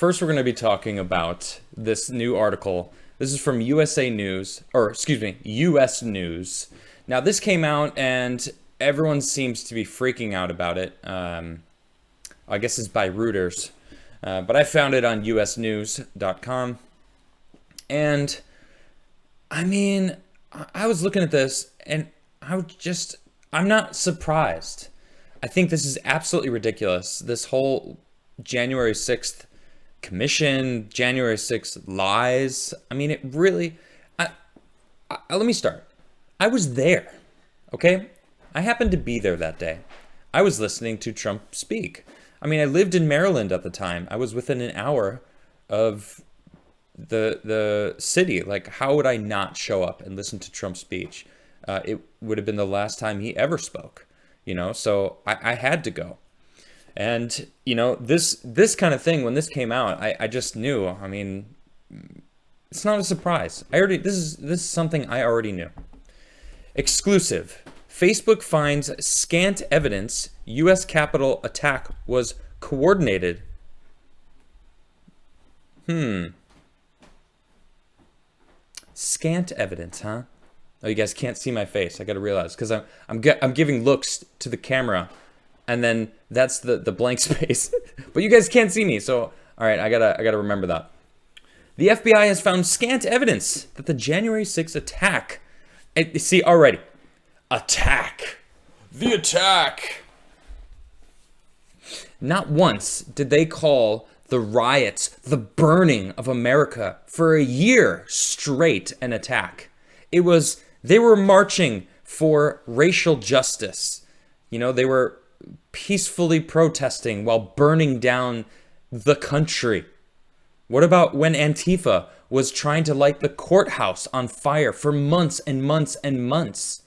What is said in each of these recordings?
First, we're going to be talking about this new article. This is from USA News, or excuse me, US News. Now, this came out and everyone seems to be freaking out about it. I guess it's by Reuters, but I found it on usnews.com. And I mean, I was looking at this and I'm not surprised. I think this is absolutely ridiculous. This whole January 6th commission, January 6th lies. I mean, it really, let me start. I was there, okay? I happened to be there that day. I was listening to Trump speak. I mean, I lived in Maryland at the time. I was within an hour of the city. Like, how would I not show up and listen to Trump's speech? It would have been the last time he ever spoke, so I had to go. And, this kind of thing, when this came out, I just knew. I mean, it's not a surprise. This is something I already knew. Exclusive. Facebook finds scant evidence U.S. Capitol attack was coordinated. Scant evidence, huh? Oh, you guys can't see my face. I got to realize, because I'm giving looks to the camera, and then that's the blank space. But you guys can't see me, so all right, I gotta remember that. The FBI has found scant evidence that the January 6th attack. See already, attack. The attack. Not once did they call the riots, the burning of America for a year straight an attack. They were marching for racial justice. They were peacefully protesting while burning down the country. What about when Antifa was trying to light the courthouse on fire for months and months and months?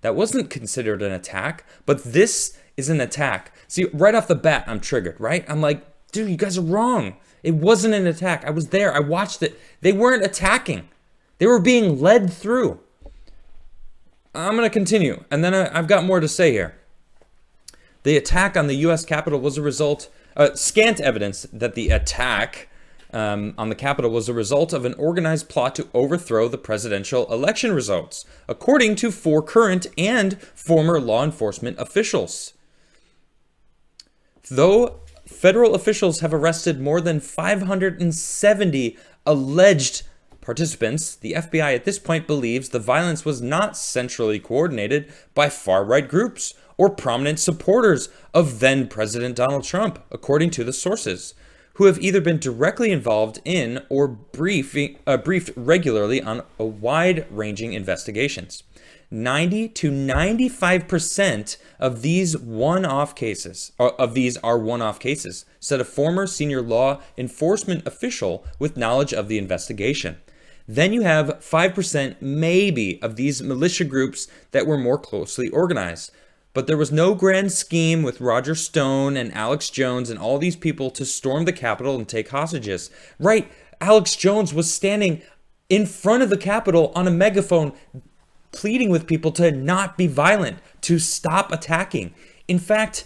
That wasn't considered an attack, but this is an attack. See, right off the bat, I'm triggered, right? I'm like, dude, you guys are wrong. It wasn't an attack. I was there. I watched it. They weren't attacking. They were being led through. I'm going to continue, and then I've got more to say here. The attack on the U.S. Capitol was a result, scant evidence that the attack on the Capitol was a result of an organized plot to overthrow the presidential election results, according to 4 current and former law enforcement officials. Though federal officials have arrested more than 570 alleged participants, the FBI at this point believes the violence was not centrally coordinated by far-right groups or prominent supporters of then-President Donald Trump, according to the sources, who have either been directly involved in or briefed regularly on a wide-ranging investigations. 90 to 95% of these are one-off cases, said a former senior law enforcement official with knowledge of the investigation. Then you have 5% maybe of these militia groups that were more closely organized. But there was no grand scheme with Roger Stone and Alex Jones and all these people to storm the Capitol and take hostages. Right, Alex Jones was standing in front of the Capitol on a megaphone pleading with people to not be violent, to stop attacking. In fact,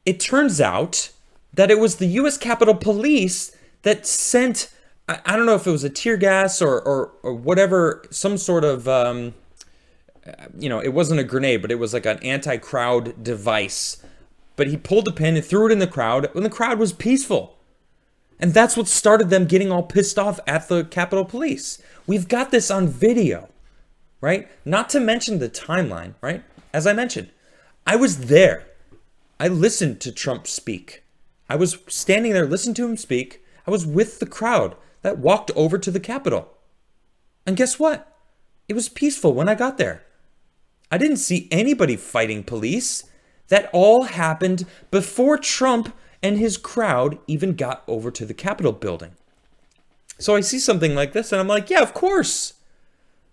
it turns out that it was the U.S. Capitol Police that sent, I don't know if it was a tear gas or whatever, some sort of, it wasn't a grenade, but it was like an anti-crowd device. But he pulled the pin and threw it in the crowd when the crowd was peaceful. And that's what started them getting all pissed off at the Capitol Police. We've got this on video, right? Not to mention the timeline, right? As I mentioned, I was there. I listened to Trump speak. I was standing there, listening to him speak. I was with the crowd that walked over to the Capitol. And guess what? It was peaceful when I got there. I didn't see anybody fighting police. That all happened before Trump and his crowd even got over to the Capitol building. So I see something like this and I'm like, yeah, of course.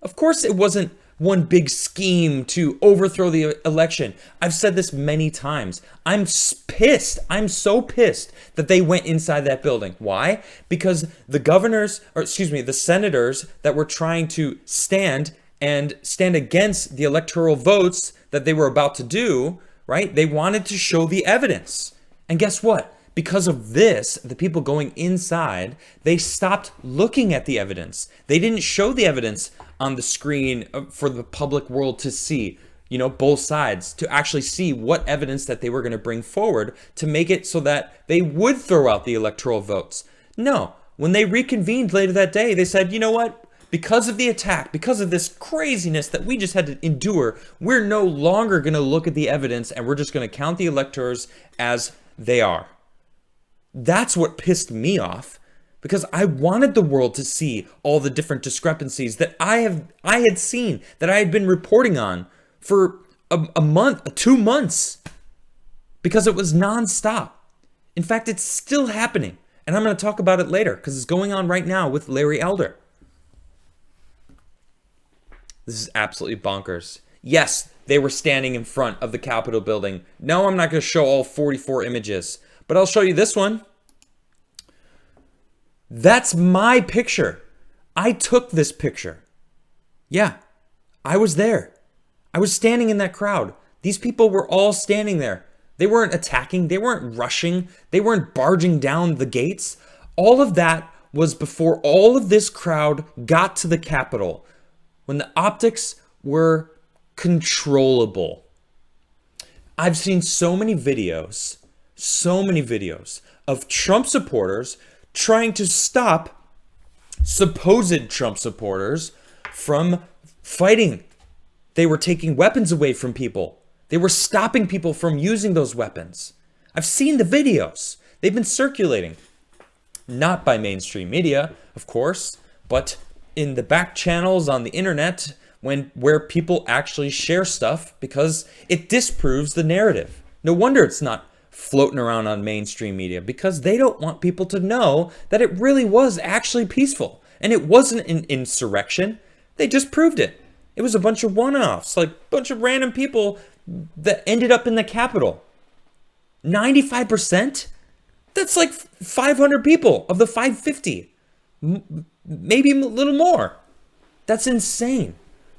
Of course it wasn't one big scheme to overthrow the election. I've said this many times. I'm pissed. I'm so pissed that they went inside that building. Why? Because the senators that were trying to stand against the electoral votes that they were about to do, right? They wanted to show the evidence. And guess what? Because of this, the people going inside, they stopped looking at the evidence. They didn't show the evidence on the screen for the public world to see, both sides, to actually see what evidence that they were going to bring forward to make it so that they would throw out the electoral votes. No, when they reconvened later that day, they said, you know what? Because of the attack, because of this craziness that we just had to endure, we're no longer going to look at the evidence and we're just going to count the electors as they are. That's what pissed me off, because I wanted the world to see all the different discrepancies that I had seen, that I had been reporting on for a month, 2 months, because it was nonstop. In fact, it's still happening. And I'm going to talk about it later because it's going on right now with Larry Elder. This is absolutely bonkers. Yes, they were standing in front of the Capitol building. No, I'm not going to show all 44 images, but I'll show you this one. That's my picture. I took this picture. Yeah, I was there. I was standing in that crowd. These people were all standing there. They weren't attacking. They weren't rushing. They weren't barging down the gates. All of that was before all of this crowd got to the Capitol, when the optics were controllable. I've seen so many videos of Trump supporters trying to stop supposed Trump supporters from fighting. They were taking weapons away from people. They were stopping people from using those weapons. I've seen the videos. They've been circulating. Not by mainstream media, of course, but in the back channels on the internet where people actually share stuff because it disproves the narrative. No wonder it's not floating around on mainstream media, because they don't want people to know that it really was actually peaceful. And it wasn't an insurrection. They just proved it. It was a bunch of one-offs, like a bunch of random people that ended up in the Capitol. 95%? That's like 500 people of the 550. Maybe a little more. That's insane.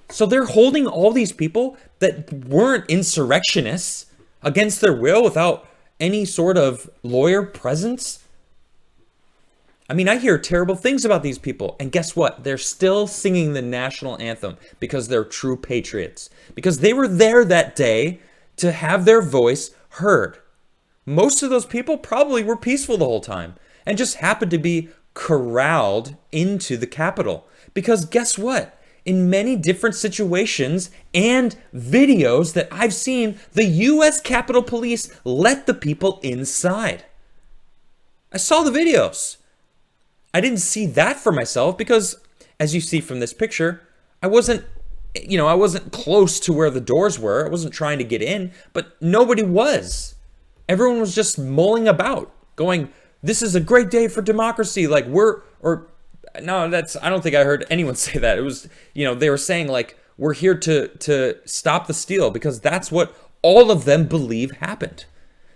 So they're holding all these people that weren't insurrectionists against their will without any sort of lawyer presence. I mean, I hear terrible things about these people. And guess what? They're still singing the national anthem because they're true patriots. Because they were there that day to have their voice heard. Most of those people probably were peaceful the whole time and just happened to be corralled into the Capitol. Because guess what? In many different situations and videos that I've seen, the U.S. Capitol Police let the people inside. I saw the videos. I didn't see that for myself because, as you see from this picture, I wasn't close to where the doors were. I wasn't trying to get in, but nobody was. Everyone was just mulling about, going, "This is a great day for democracy." Like I don't think I heard anyone say that. It was, they were saying like, we're here to stop the steal, because that's what all of them believe happened.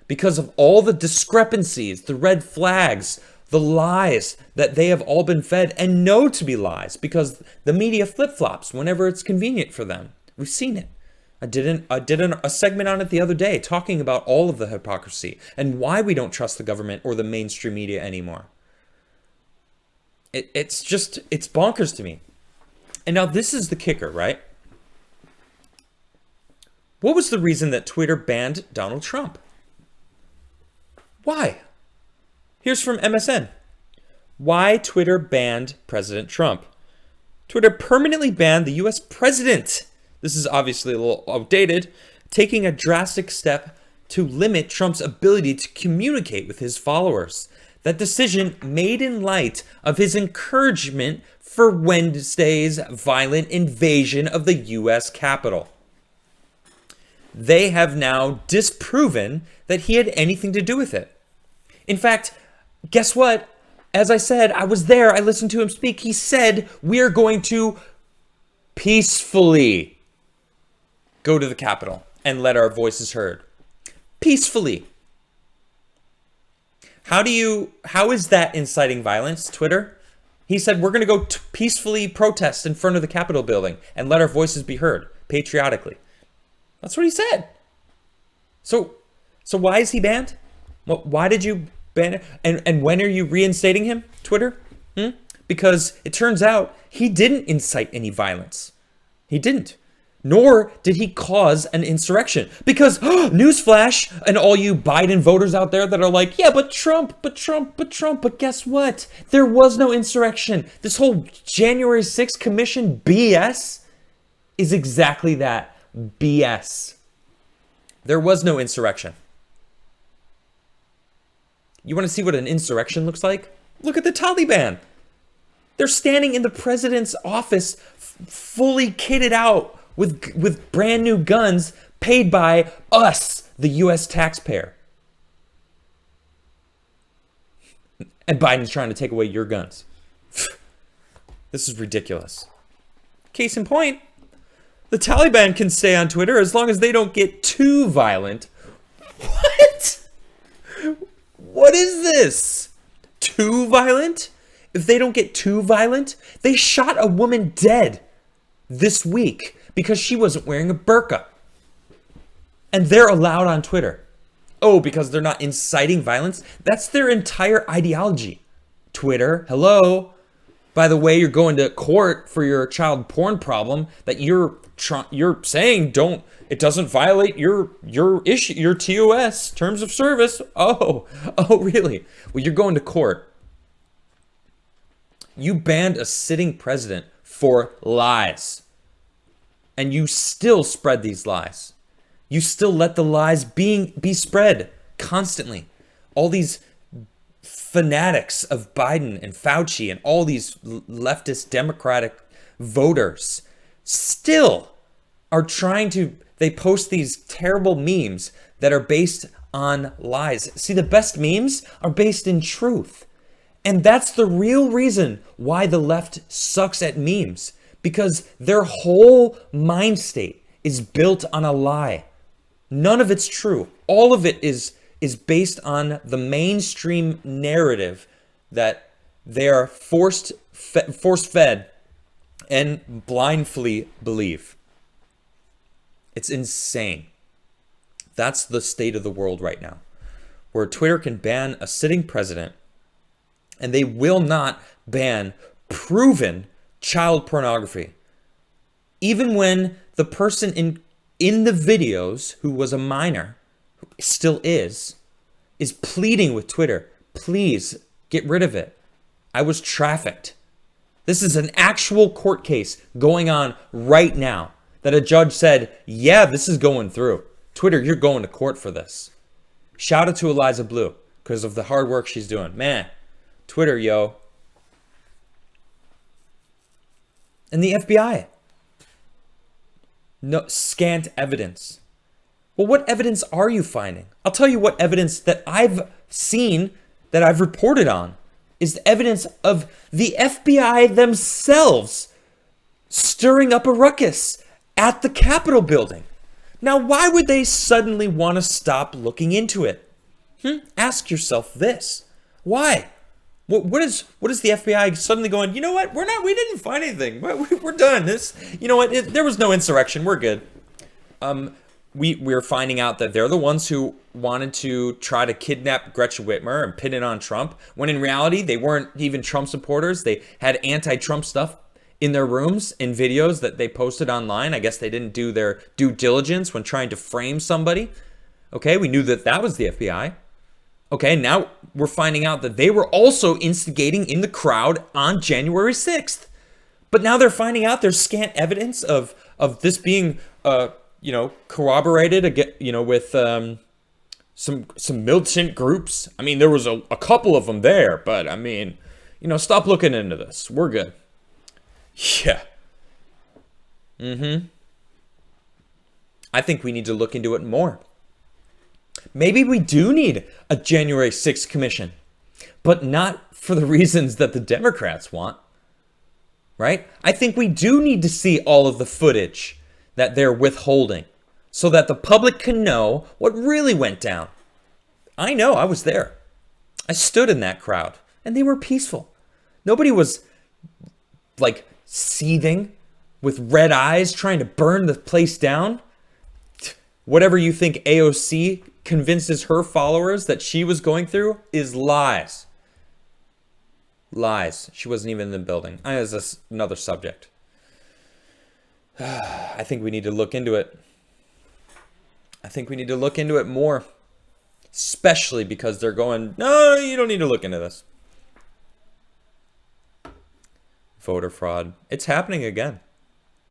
Because of all the discrepancies, the red flags, the lies that they have all been fed and know to be lies, because the media flip-flops whenever it's convenient for them. We've seen it. I did a segment on it the other day talking about all of the hypocrisy and why we don't trust the government or the mainstream media anymore. It's bonkers to me. And now this is the kicker, right? What was the reason that Twitter banned Donald Trump? Why? Here's from MSN. Why Twitter banned President Trump. Twitter permanently banned the US president. This is obviously a little outdated, taking a drastic step to limit Trump's ability to communicate with his followers. That decision made in light of his encouragement for Wednesday's violent invasion of the US Capitol. They have now disproven that he had anything to do with it. In fact, guess what? As I said, I was there. I listened to him speak. He said, we're going to peacefully go to the Capitol and let our voices heard. Peacefully. How is that inciting violence, Twitter? He said, we're going to go peacefully protest in front of the Capitol building and let our voices be heard patriotically. That's what he said. So why is he banned? Why did you Ban and when are you reinstating him, Twitter? Because it turns out he didn't incite any violence. He didn't. Nor did he cause an insurrection. Because, newsflash, and all you Biden voters out there that are like, yeah, but Trump, but guess what? There was no insurrection. This whole January 6th commission BS is exactly that, BS. There was no insurrection. You want to see what an insurrection looks like? Look at the Taliban. They're standing in the president's office, fully kitted out with brand new guns paid by us, the U.S. taxpayer. And Biden's trying to take away your guns. This is ridiculous. Case in point, the Taliban can stay on Twitter as long as they don't get too violent. What? What is this? Too violent? If they don't get too violent, they shot a woman dead this week because she wasn't wearing a burqa. And they're allowed on Twitter. Oh, because they're not inciting violence? That's their entire ideology. Twitter, hello. By the way, you're going to court for your child porn problem that you're saying it doesn't violate your issue, your TOS, terms of service. Oh, really? Well, you're going to court. You banned a sitting president for lies. And you still spread these lies. You still let the lies be spread constantly. All these fanatics of Biden and Fauci and all these leftist Democratic voters still are they post these terrible memes that are based on lies. See, the best memes are based in truth. And that's the real reason why the left sucks at memes. Because their whole mind state is built on a lie. None of it's true. All of it is based on the mainstream narrative that they are force-fed and blindly believe. It's insane. That's the state of the world right now, where Twitter can ban a sitting president, and they will not ban proven child pornography. Even when the person in the videos who was a minor, who still is pleading with Twitter, please get rid of it. I was trafficked. This is an actual court case going on right now that a judge said, yeah, this is going through. Twitter, you're going to court for this. Shout out to Eliza Blue because of the hard work she's doing. Man, Twitter, yo. And the FBI. No, scant evidence. Well, what evidence are you finding? I'll tell you what evidence that I've seen, that I've reported on, is the evidence of the FBI themselves stirring up a ruckus at the Capitol building. Now, why would they suddenly want to stop looking into it? Ask yourself this. Why? What is the FBI suddenly going, you know what? We didn't find anything. We're done. You know what? There was no insurrection. We're good. We're finding out that they're the ones who wanted to try to kidnap Gretchen Whitmer and pin it on Trump, when in reality, they weren't even Trump supporters. They had anti-Trump stuff in their rooms in videos that they posted online. I guess they didn't do their due diligence when trying to frame somebody. Okay, we knew that was the FBI. Okay, now we're finding out that they were also instigating in the crowd on January 6th. But now they're finding out there's scant evidence of this being, corroborated again, with some militant groups. I mean, there was a couple of them there, but I mean, stop looking into this. We're good. Yeah. I think we need to look into it more. Maybe we do need a January 6th commission, but not for the reasons that the Democrats want, right? I think we do need to see all of the footage that they're withholding so that the public can know what really went down. I know, I was there. I stood in that crowd, and they were peaceful. Nobody was, seething with red eyes trying to burn the place down. Whatever you think AOC convinces her followers that she was going through is lies. Lies. She wasn't even in the building. That's another subject. I think we need to look into it. I think we need to look into it more. Especially because they're going, no, you don't need to look into this. Voter fraud. It's happening again.